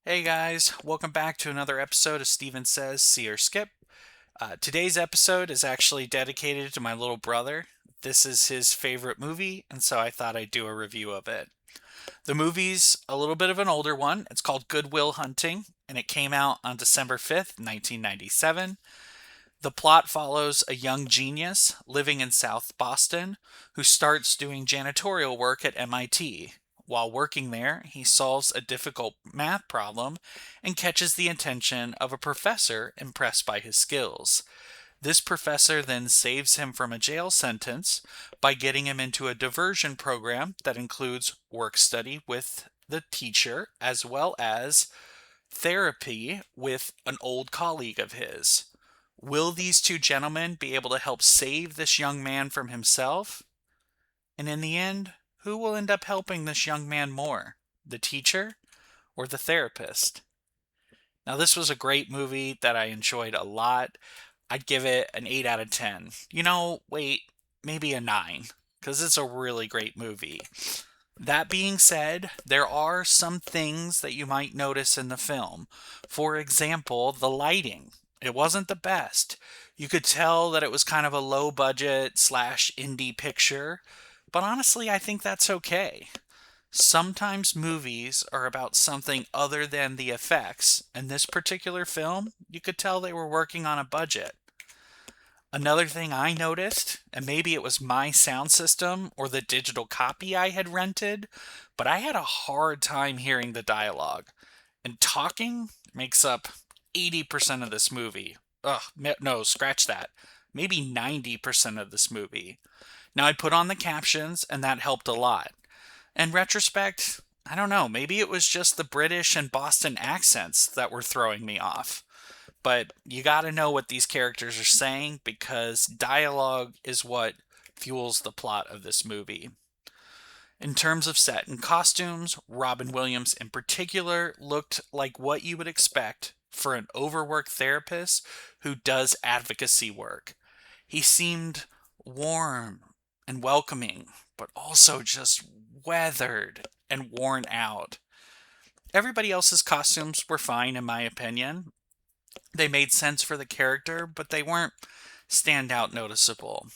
Hey guys, welcome back to another episode of Steven Says See or Skip. Today's episode is actually dedicated to my little brother. This is his favorite movie, and so I thought I'd do a review of it. The movie's a little bit of an older one. It's called Good Will Hunting, and it came out on December 5th, 1997. The plot follows a young genius living in South Boston who starts doing janitorial work at MIT. While working there, he solves a difficult math problem and catches the attention of a professor impressed by his skills. This professor then saves him from a jail sentence by getting him into a diversion program that includes work study with the teacher as well as therapy with an old colleague of his. Will these two gentlemen be able to help save this young man from himself? And in the end, who will end up helping this young man more? The teacher or the therapist? Now, this was a great movie that I enjoyed a lot. I'd give it an 8 out of 10. Wait, maybe a 9, because it's a really great movie. That being said, there are some things that you might notice in the film. For example, the lighting. It wasn't the best. You could tell that it was kind of a low budget slash indie picture, but honestly, I think that's okay. Sometimes movies are about something other than the effects, and this particular film, you could tell they were working on a budget. Another thing I noticed, and maybe it was my sound system or the digital copy I had rented, but I had a hard time hearing the dialogue. And talking makes up 80% of this movie. Ugh, no, scratch that. Maybe 90% of this movie. Now, I put on the captions, and that helped a lot. In retrospect, I don't know, maybe it was just the British and Boston accents that were throwing me off. But you got to know what these characters are saying because dialogue is what fuels the plot of this movie. In terms of set and costumes, Robin Williams in particular looked like what you would expect for an overworked therapist who does advocacy work. He seemed warm and welcoming, but also just weathered and worn out. Everybody else's costumes were fine, in my opinion. They made sense for the character, but they weren't standout noticeable.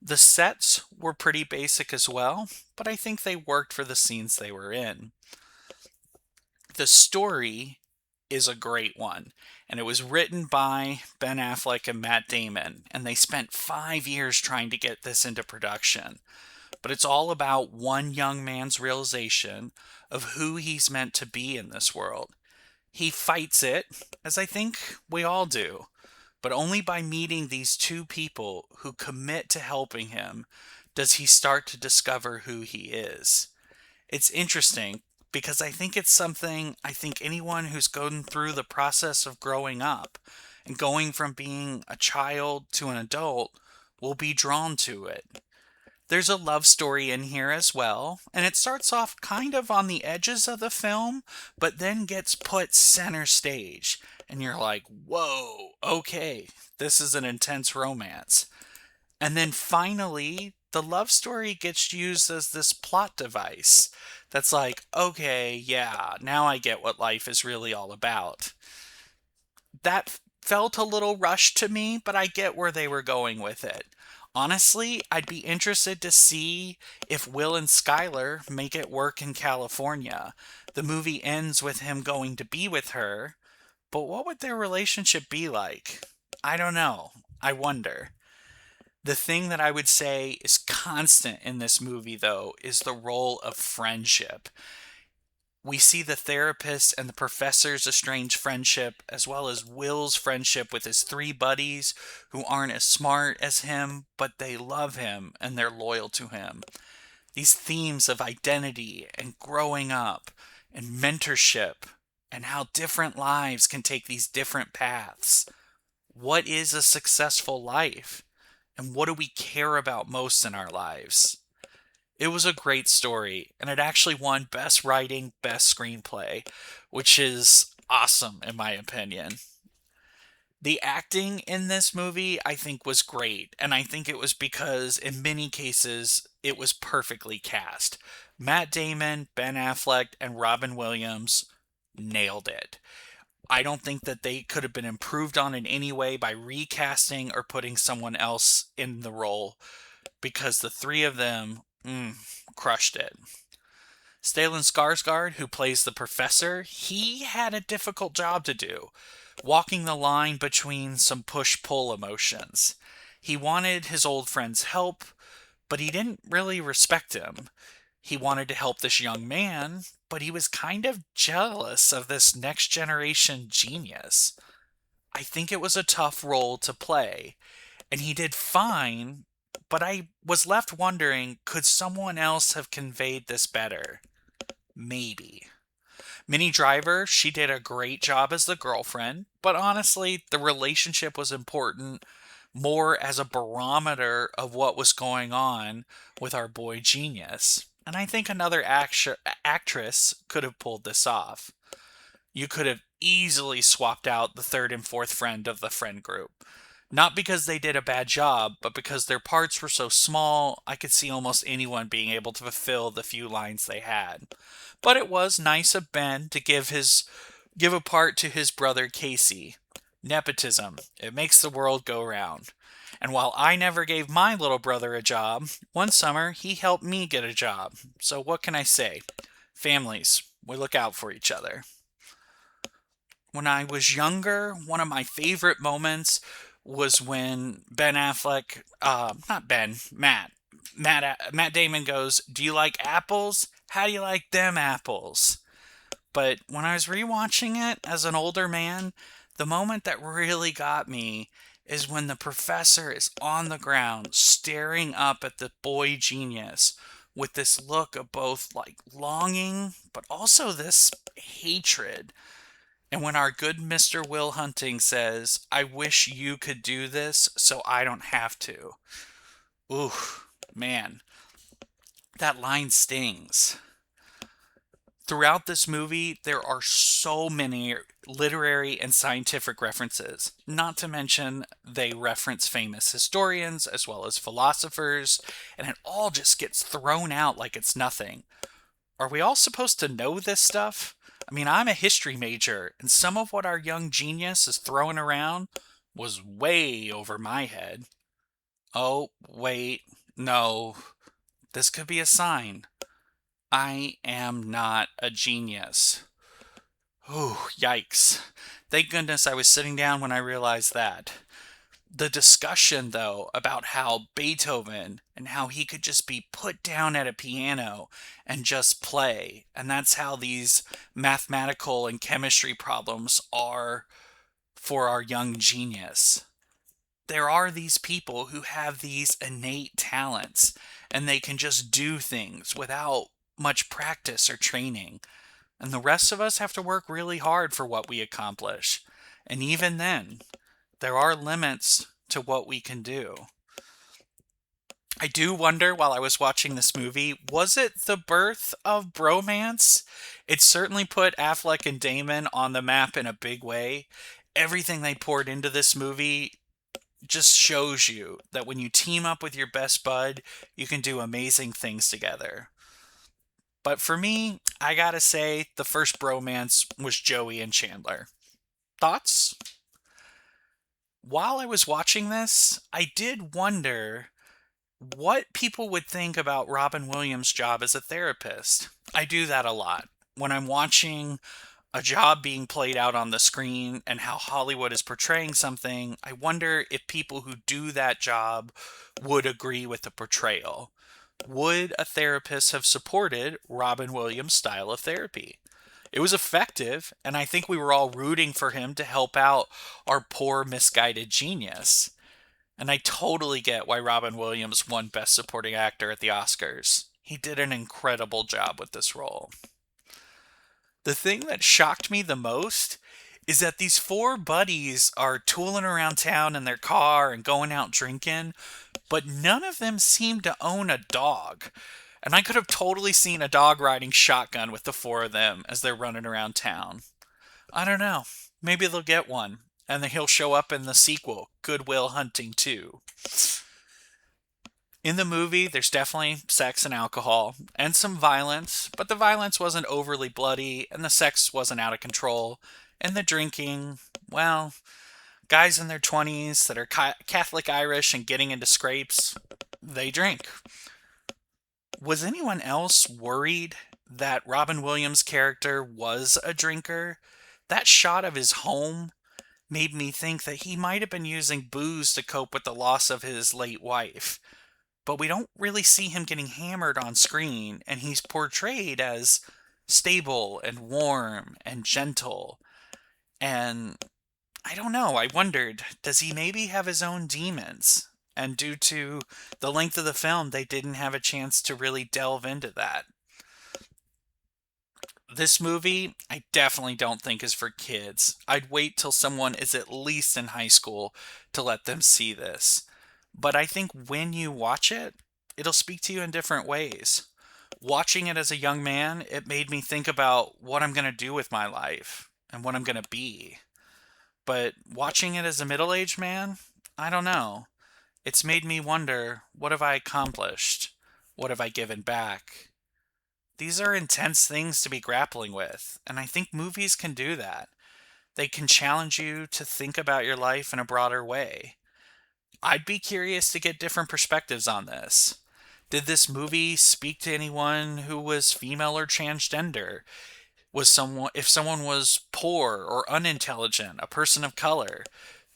The sets were pretty basic as well, but I think they worked for the scenes they were in. The story is a great one, and it was written by Ben Affleck and Matt Damon, and they spent 5 years trying to get this into production. But it's all about one young man's realization of who he's meant to be in this world. He fights it, as I think we all do, but only by meeting these two people who commit to helping him does he start to discover who he is. It's interesting because I think it's something I think anyone who's gone through the process of growing up and going from being a child to an adult will be drawn to it. There's a love story in here as well, and it starts off kind of on the edges of the film, but then gets put center stage. And you're like, whoa, okay, this is an intense romance. And then finally, the love story gets used as this plot device that's like, okay, yeah, now I get what life is really all about. That felt a little rushed to me, but I get where they were going with it. Honestly, I'd be interested to see if Will and Skylar make it work in California. The movie ends with him going to be with her, but what would their relationship be like? I don't know. I wonder. The thing that I would say is constant in this movie, though, is the role of friendship. We see the therapist and the professor's estranged friendship, as well as Will's friendship with his three buddies who aren't as smart as him, but they love him and they're loyal to him. These themes of identity and growing up and mentorship and how different lives can take these different paths. What is a successful life? And what do we care about most in our lives? It was a great story, and it actually won Best Writing, Best Screenplay, which is awesome in my opinion. The acting in this movie, I think, was great, and I think it was because, in many cases, it was perfectly cast. Matt Damon, Ben Affleck, and Robin Williams, nailed it. I don't think that they could have been improved on in any way by recasting or putting someone else in the role, because the three of them crushed it. Stellan Skarsgård, who plays the professor, he had a difficult job to do, walking the line between some push-pull emotions. He wanted his old friend's help, but he didn't really respect him. He wanted to help this young man, but he was kind of jealous of this next generation genius. I think it was a tough role to play, and he did fine, but I was left wondering, could someone else have conveyed this better? Maybe. Minnie Driver, she did a great job as the girlfriend, but honestly, the relationship was important more as a barometer of what was going on with our boy genius. And I think another actress could have pulled this off. You could have easily swapped out the third and fourth friend of the friend group. Not because they did a bad job, but because their parts were so small, I could see almost anyone being able to fulfill the few lines they had. But it was nice of Ben to give a part to his brother Casey. Nepotism. It makes the world go round. And while I never gave my little brother a job, one summer he helped me get a job. So what can I say? Families, we look out for each other. When I was younger, one of my favorite moments was when Ben Affleck, not Ben, Matt Damon goes, "Do you like apples? How do you like them apples?" But when I was rewatching it as an older man, the moment that really got me is when the professor is on the ground staring up at the boy genius with this look of both like longing but also this hatred. And when our good Mr. Will Hunting says, "I wish you could do this so I don't have to." Ooh, man, that line stings. Throughout this movie, there are so many literary and scientific references. Not to mention, they reference famous historians as well as philosophers, and it all just gets thrown out like it's nothing. Are we all supposed to know this stuff? I mean, I'm a history major, and some of what our young genius is throwing around was way over my head. Oh, wait, no. This could be a sign. I am not a genius. Ooh, yikes. Thank goodness I was sitting down when I realized that. The discussion, though, about how Beethoven and how he could just be put down at a piano and just play, and that's how these mathematical and chemistry problems are for our young genius. There are these people who have these innate talents, and they can just do things without much practice or training. And the rest of us have to work really hard for what we accomplish. And even then, there are limits to what we can do. I do wonder while I was watching this movie, was it the birth of bromance? It certainly put Affleck and Damon on the map in a big way. Everything they poured into this movie just shows you that when you team up with your best bud, you can do amazing things together. But for me, I gotta say, the first bromance was Joey and Chandler. Thoughts? While I was watching this, I did wonder what people would think about Robin Williams' job as a therapist. I do that a lot. When I'm watching a job being played out on the screen and how Hollywood is portraying something, I wonder if people who do that job would agree with the portrayal. Would a therapist have supported Robin Williams' style of therapy? It was effective, and I think we were all rooting for him to help out our poor, misguided genius. And I totally get why Robin Williams won Best Supporting Actor at the Oscars. He did an incredible job with this role. The thing that shocked me the most is that these four buddies are tooling around town in their car and going out drinking, but none of them seem to own a dog. And I could have totally seen a dog riding shotgun with the four of them as they're running around town. I don't know. Maybe they'll get one, and then he'll show up in the sequel, Good Will Hunting 2. In the movie, there's definitely sex and alcohol and some violence, but the violence wasn't overly bloody and the sex wasn't out of control. And the drinking, well, guys in their 20s that are Catholic Irish and getting into scrapes, they drink. Was anyone else worried that Robin Williams' character was a drinker? That shot of his home made me think that he might have been using booze to cope with the loss of his late wife. But we don't really see him getting hammered on screen, and he's portrayed as stable and warm and gentle. And I don't know, I wondered, does he maybe have his own demons? And due to the length of the film, they didn't have a chance to really delve into that. This movie, I definitely don't think is for kids. I'd wait till someone is at least in high school to let them see this. But I think when you watch it, it'll speak to you in different ways. Watching it as a young man, it made me think about what I'm going to do with my life and what I'm going to be. But watching it as a middle aged man, I don't know. It's made me wonder, what have I accomplished? What have I given back? These are intense things to be grappling with, and I think movies can do that. They can challenge you to think about your life in a broader way. I'd be curious to get different perspectives on this. Did this movie speak to anyone who was female or transgender? Was someone if someone was poor or unintelligent, a person of color?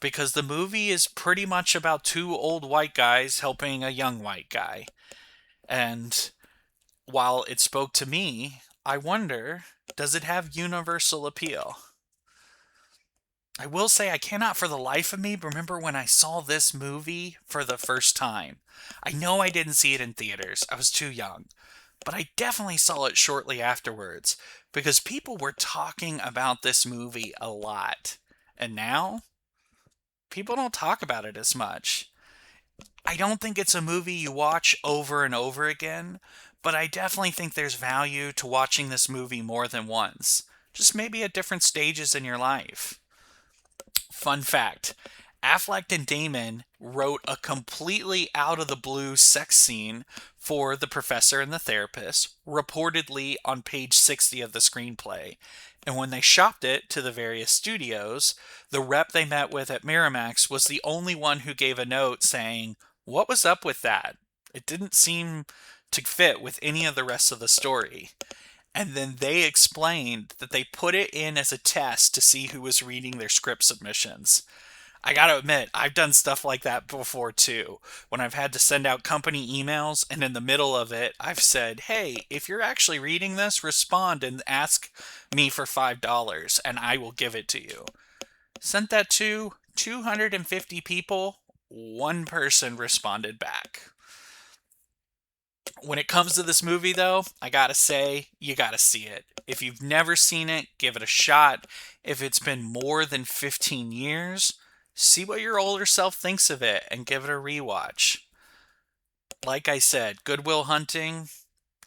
Because the movie is pretty much about two old white guys helping a young white guy. And while it spoke to me, I wonder, does it have universal appeal? I will say I cannot for the life of me remember when I saw this movie for the first time. I know I didn't see it in theaters, I was too young, but I definitely saw it shortly afterwards because people were talking about this movie a lot. And now, people don't talk about it as much. I don't think it's a movie you watch over and over again, but I definitely think there's value to watching this movie more than once. Just maybe at different stages in your life. Fun fact, Affleck and Damon wrote a completely out of the blue sex scene for the professor and the therapist, reportedly on page 60 of the screenplay. And when they shopped it to the various studios, the rep they met with at Miramax was the only one who gave a note saying, "What was up with that? It didn't seem to fit with any of the rest of the story." And then they explained that they put it in as a test to see who was reading their script submissions. I gotta admit, I've done stuff like that before too. When I've had to send out company emails, and in the middle of it, I've said, "Hey, if you're actually reading this, respond and ask me for $5, and I will give it to you." Sent that to 250 people. One person responded back. When it comes to this movie, though, I gotta say, you gotta see it. If you've never seen it, give it a shot. If it's been more than 15 years, see what your older self thinks of it and give it a rewatch. Like I said, Good Will Hunting,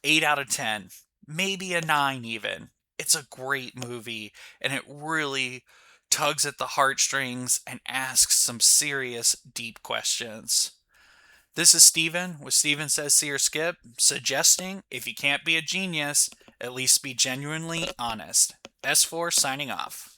8 out of 10. Maybe a 9 even. It's a great movie, and it really tugs at the heartstrings and asks some serious, deep questions. This is Steven with Steven Says See or Skip, suggesting if you can't be a genius, at least be genuinely honest. S4 signing off.